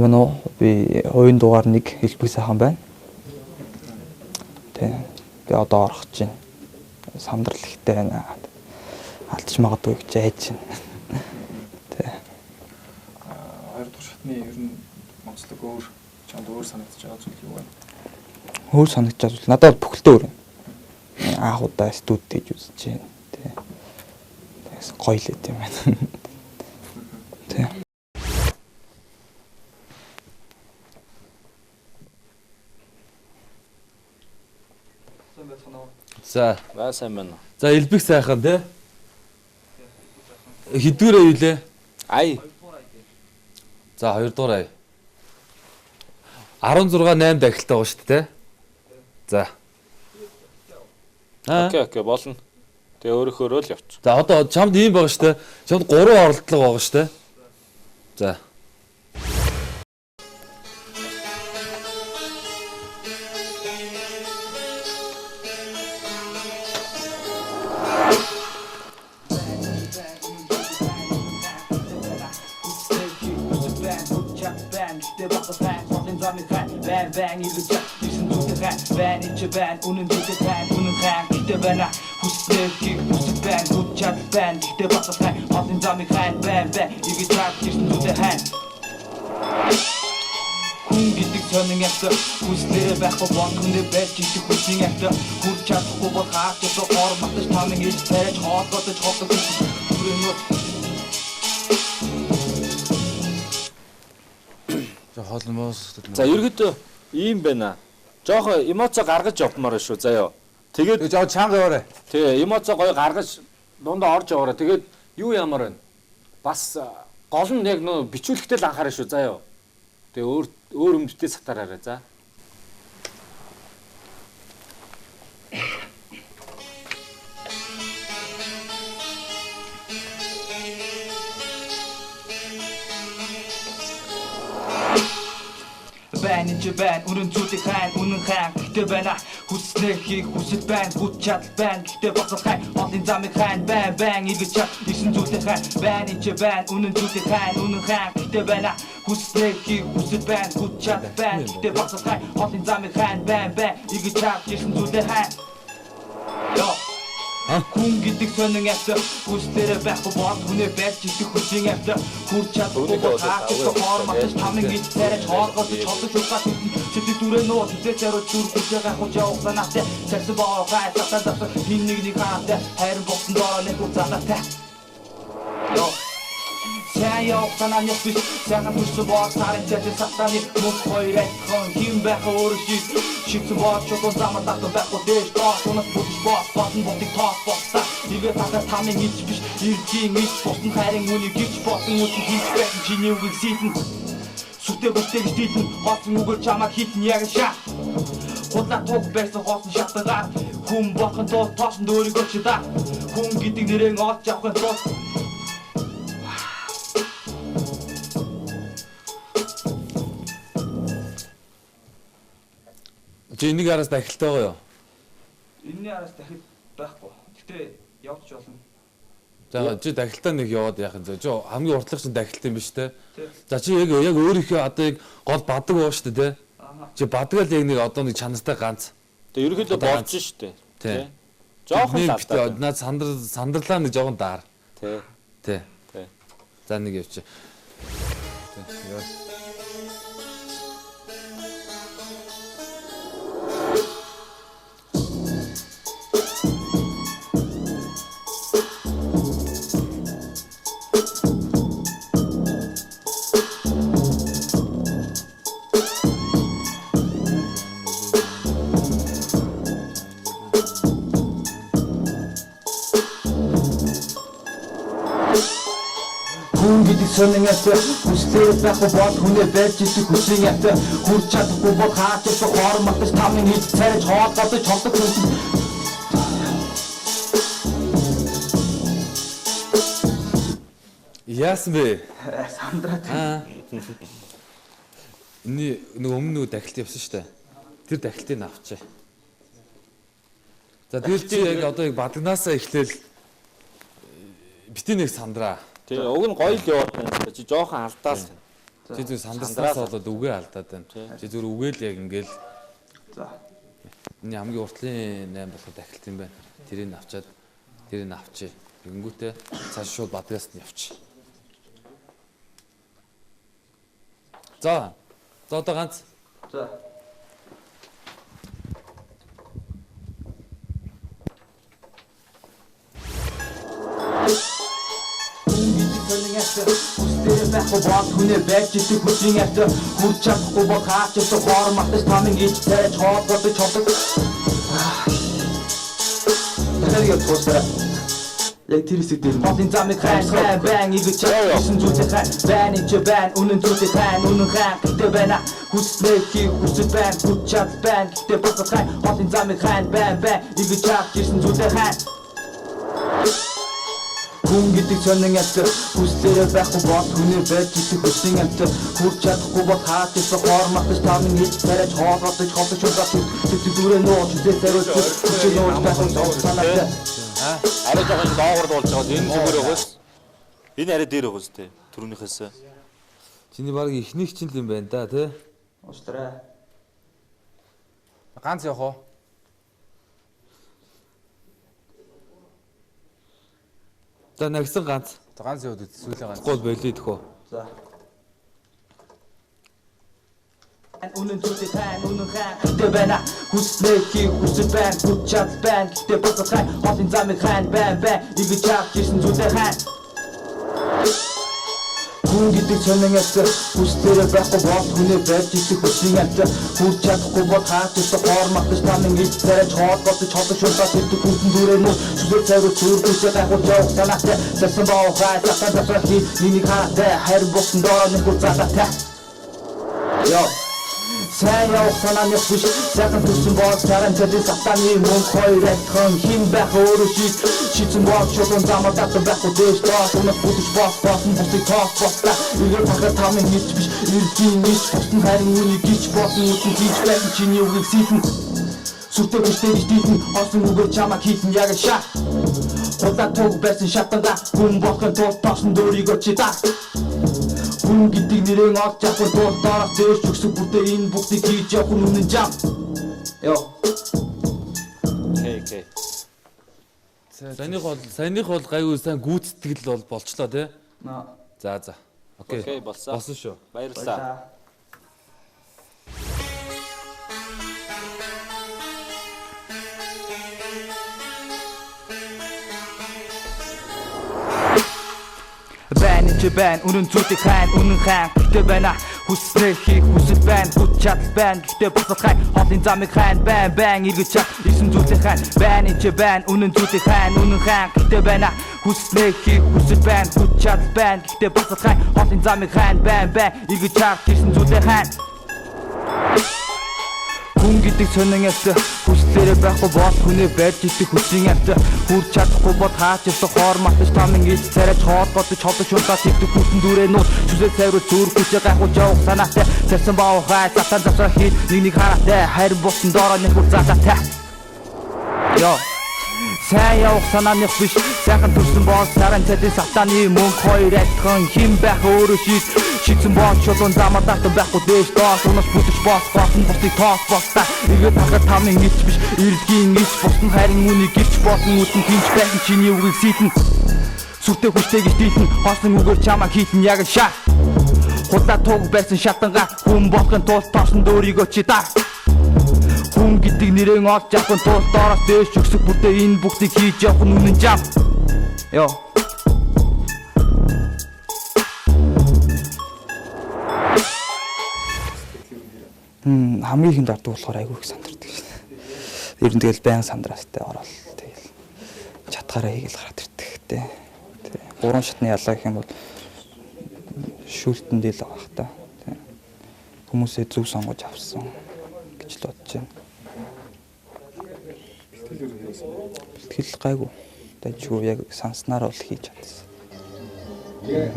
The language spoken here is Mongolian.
Гэнэ би хоёрын дугаар нэг хэлбэг сайхан байна. Тэ. Би одоо орох гэж байна. Сандрал ихтэй байна. Алдчих магадгүй гэж айж байна. Тэ. Хоёр дахь шатны ер нь онцлог өөр чамд өөр санагдаж байгаа зүйл юу вэ? Өөр санагдаж байгаа зүйл надад бүхэлдээ өөр юм. Анх удаа студ гэж үзэж байна. Тэ. Тэгээс гоё л юм байна. Тэ. За, сайн байна. за элбэг сайхан тий. Хэдвэрээ юу лээ? Ай. За 2 дугаар ай. 16 8 дахилтаа байгаа шүү дээ. За. Окей, болно. Тэгээ өөрөөр л явчих. За одоо чамд ийм байгаа шүү дээ. Чамд 3 оролдлого байгаа шүү дээ. За. Bang ilgja düşün tutan ben içe ben onun tutan onun kan işte bana husneki husben hutchat ben işte baksan altın zami kan ben ilgi tak düşün tutan хүн гэдэг сонин ятса хүслээрээ байхгүй болгоны байж чи хүсний ятса хүч чадахгүй бол хаач одоо хорматаж тамиг иж тариж хоолгодож хоолгож бүрэнүүд За хоолмоос. За ерөөдөө ийм байна. Жохо эмоцо гаргаж явмаар шүү заяа. Тэгээд жоо чанга яваарэ. Тэгээ эмоцо гоё гаргаж дундаа орж яваараа. Тэгээд юу ямар байна? Бас гол нь яг нөө бичүүлэхтэй л анхаараа шүү заяа. Тэгээ өөр өмдтэй сатаараа за. Ben ince ben unun tuti khan unun khan kite bana husnehi husit ben hutchat ben kite baksa khan altın zami khan ben ilgi chat isin tuti khan ben ince ben unun tuti khan unun khan kite bana husnehi husit ben hutchat ben kite baksa khan altın zami khan ben ilgi chat isin tuti khan yo хүн гэдэг сонин авта хүслээрээ байхгүй бол хүнээ байж идэх хүсийн авта хүр чадахгүй бол хаач хоорматаж тамиг ид тариж хоолгож холдож угаа сэтгэл дүрээ нөө зүтэй зэрэг зүр хүсээ гахууж явах санаатай цэс боо гай сатаа хин нэг хаатай хайр босон доо нэг уцаатай ёо сайн явах санаа нэг биш сайн хүсээ боо сарын цэс сатаны мөн хоёрыг хон хин байх өөрөж шигсэн боо чотон замаа татсан байхгүй дэш тоо унах бүдж боо батн ботыг тоос боста игээ тахаа тамиг ич биш иржийн ич босон хайрын үнийг гिच босон үс хийх байсан чиний үгийг сэтэн сүтэ бөтөг дийдэн хоцсон үгээр чамаа хитэн яг шаа худлаа туг байсан хоосон шатагаар хүн бохон тоо тоосон өөрийгөө чидаа хүн гэдэг нэрээ олж авахын тулд Чи энийг араас дахилтаа байгаа юу? Энэний араас дахид байхгүй. Гэтэ явж болно. За чи дахилтаа нэг яваад яах юм. Чи хамгийн уртлах чинь дахилт юм биш те. За чи яг өөрийнхөө одоо яг гол бадаг боо штэ те. Чи бадгаал яг нэг одоо нэг чанартай ганц. Тэгээ ерөөхдөө болж штэ. Тий. Жохон лавтай. Наад сандарлаа нэг жоохон даар. Тий. Тий. Тий. За нэг явчих. Тий. хүн гэдэг сонин авта хүслээр байхгүй бол хүнээ байж идэх хүсийн авта хүрч чадахгүй бол хаач хоорматаж тамиг ид тариж хоолгодож холдох хүн Яасан бэ? сандраад. Нэг өмнө дахилт явсан шүү дээ. Тэр дахилтыг авчаа. За тэгэл чи яг одоо яг бадагнаасаа эхлээл битээ нэг сандраа. Тэгээ уг нь гоё л яваад байна. Чи жоохон алдаас. Чи зүгээр сандарснаас болоод үгээ алдаад байна. Чи зүгээр үгээл яг ингээл. За. Энэ хамгийн уртлын 8 болоход ахилт юм байна. Тэрийг авчаад тэрийг авчи. Ингэнгүүтээ цааш шууд бадгаас нь явчих. За. За одоо ганц. За. Хүсдээр байхгүй бод хүнээ байж идэх хүчин ятар хүч чадахгүй бол хаач өсө хоор матаж тамин ич тааж хоолгодож чаддаг. Тэгэхээр тусаа яг тэр хэсэг дээр хотын замыг хайсан байн игэж чадсан зүйлээ хай байн ич байн үнэн зүйлээ хай үнэн хай гэдэг байна хүснээ хий хүсэл байн хүч чад байн гэдэг босоо хай хотын замыг хай байн игэж чадсан зүйлээ хай Хүн гэдэг сонин ятар хүслээрээ байхгүй бод хүнээ байж идэх хүчин ятар хүрч чадахгүй бол хаач өсө хоор матаж тамин ич тааж хоолгодож шулаад зүгээрээ нууж үзээ сариулж хүчээ нууж байсан санаатай Арай жоохон доогор дуулж байгаа. Энэ зүгээр өгөөс. Энэ арай дээр өгөөс тээ. Түрүүнийхээс. Чиний баг ихнийх чинь л юм байна да тий. Уушларай. Ганц явах уу? За нагсан ганц. Ганц яваад сүүлийн ганц. Гол болий тэхөө. За. Үнэн зүйлээ хай үнэн хай гэдэг байна хүснээ хий хүсэл байна хүч чад байна гэдэг босоо хай хотын замыг хай байн игэж чадсан зүйлээ хай Хүн гэдэг сонин ятар хүслээрээ байхгүй бод хүнээ байж идэх хүчин ятар хүрч чадахгүй бол хаач өсө хоор матаж тамин ич тааж хоолгодож шулаад идэх хүнсэн дүрээ нөө сүлээ цайруу зүрхээсээ гайхуулж явах санаатай сарсан боо хай сатан хий нэг хараатай харин босон доороо нэг уцаатай Яа Сайн явах санааны биш сайхан төсөн бол царан цэдэн сатаны мөн хоёр адхан хин байх өөрөө шийдсэн бол шулуун замаар татсан байхгүй дээш тоос унах бүдэж босон бусыг тоос бослаа игээр тахад тамын хийж биш ирдийн нийч босн харин үнийг гिच босон үтэн хийж байсан чиний үгийг сэтэн сүртэй хүчтэй гэж дийдэн осон үгээр чамаа хийсэн яг шаа Худаа туг байсан шатанга хүн болохын тулд тоосон дөөрийгөө чи даа Хүн гэдэг нэрээ олж авах тул доорох дээш өксөг бүтээ энэ бүгдийг хийж явах үнэн зам. Йоо. Окей. Саяных бол гайгүй сайн гүйцэтгэл бол болчлоо тий. За. Окей, болсон. Болсон шүү. Баярлалаа. Байн чи байн үнэн зүйлээ хай үнэн хай гэдэг байна хүснээ хий хүсэл байна хүч чад байна гэдэг босоо хай хотын замыг хай байн иргэж чад исэн зүйлээ хай байн чи байн үнэн зүйлээ хай үнэн хай гэдэг байна хүснээ хий хүсэл байна хүч чад байна гэдэг босоо хай хотын замыг хай байн иргэж чад исэн зүйлээ хай Хүн гэдэг сонин ятар хүслээрээ байхгүй бод хүнээ байж идэх хүчин ятар хүрч чадахгүй бол хаач өсө хоор матаж тамин ич тааж хоолгодож шулаад идэх хүнсэн дүрээ нууж сүлээ цайруу зүрхээсээ гайхуулж явах санаатай сарсан боо хай сатан хий нэг хараатай харин босон доороо нэг уцаатай Йоо Сайн явах санааны биш сайхан төрсөн бол царан цэдэн сатаны мөнх хоёр адхан хин байх өөрөө шийдсэн бол шулуун замаар татсан байхгүй дээш доос унах бүдэж босон бусдыг тоос бослаа игээр тахад тамын ич биш ирэлгийн ич босон харин үнийг гिच босон үтэн хинч байсан чиний үгийг сэтэн сүртэй хүчтэй гэж дийдэн хоосон үгээр чамаа хийсэн яг шаа Худаа туг байсан шатанга хүн болохын тулд тоосон дөөрийгөө чи даа Хүн гэдэг нэрээ олж авах тул доорох дээш өксөг бүтээ энэ бүгдийг хийж явах үнэн зам. Йоо. Хамгийн ихэнд ордог болохоор айгүй их сандардаг шин. Ер нь тэгэл байн сандраастай орол тэгэл чатгаараа хийгээл гараад ирдэг те. Гурван шатны ялаа гэх юм бол шүүлтэндээ л байгаа та. Хүмүүсээ зөв сонгож авсан гэж л бодож байна. Бэлтгэл гайгүй. Тэжгүй яг санснаар бол хийж чадсан.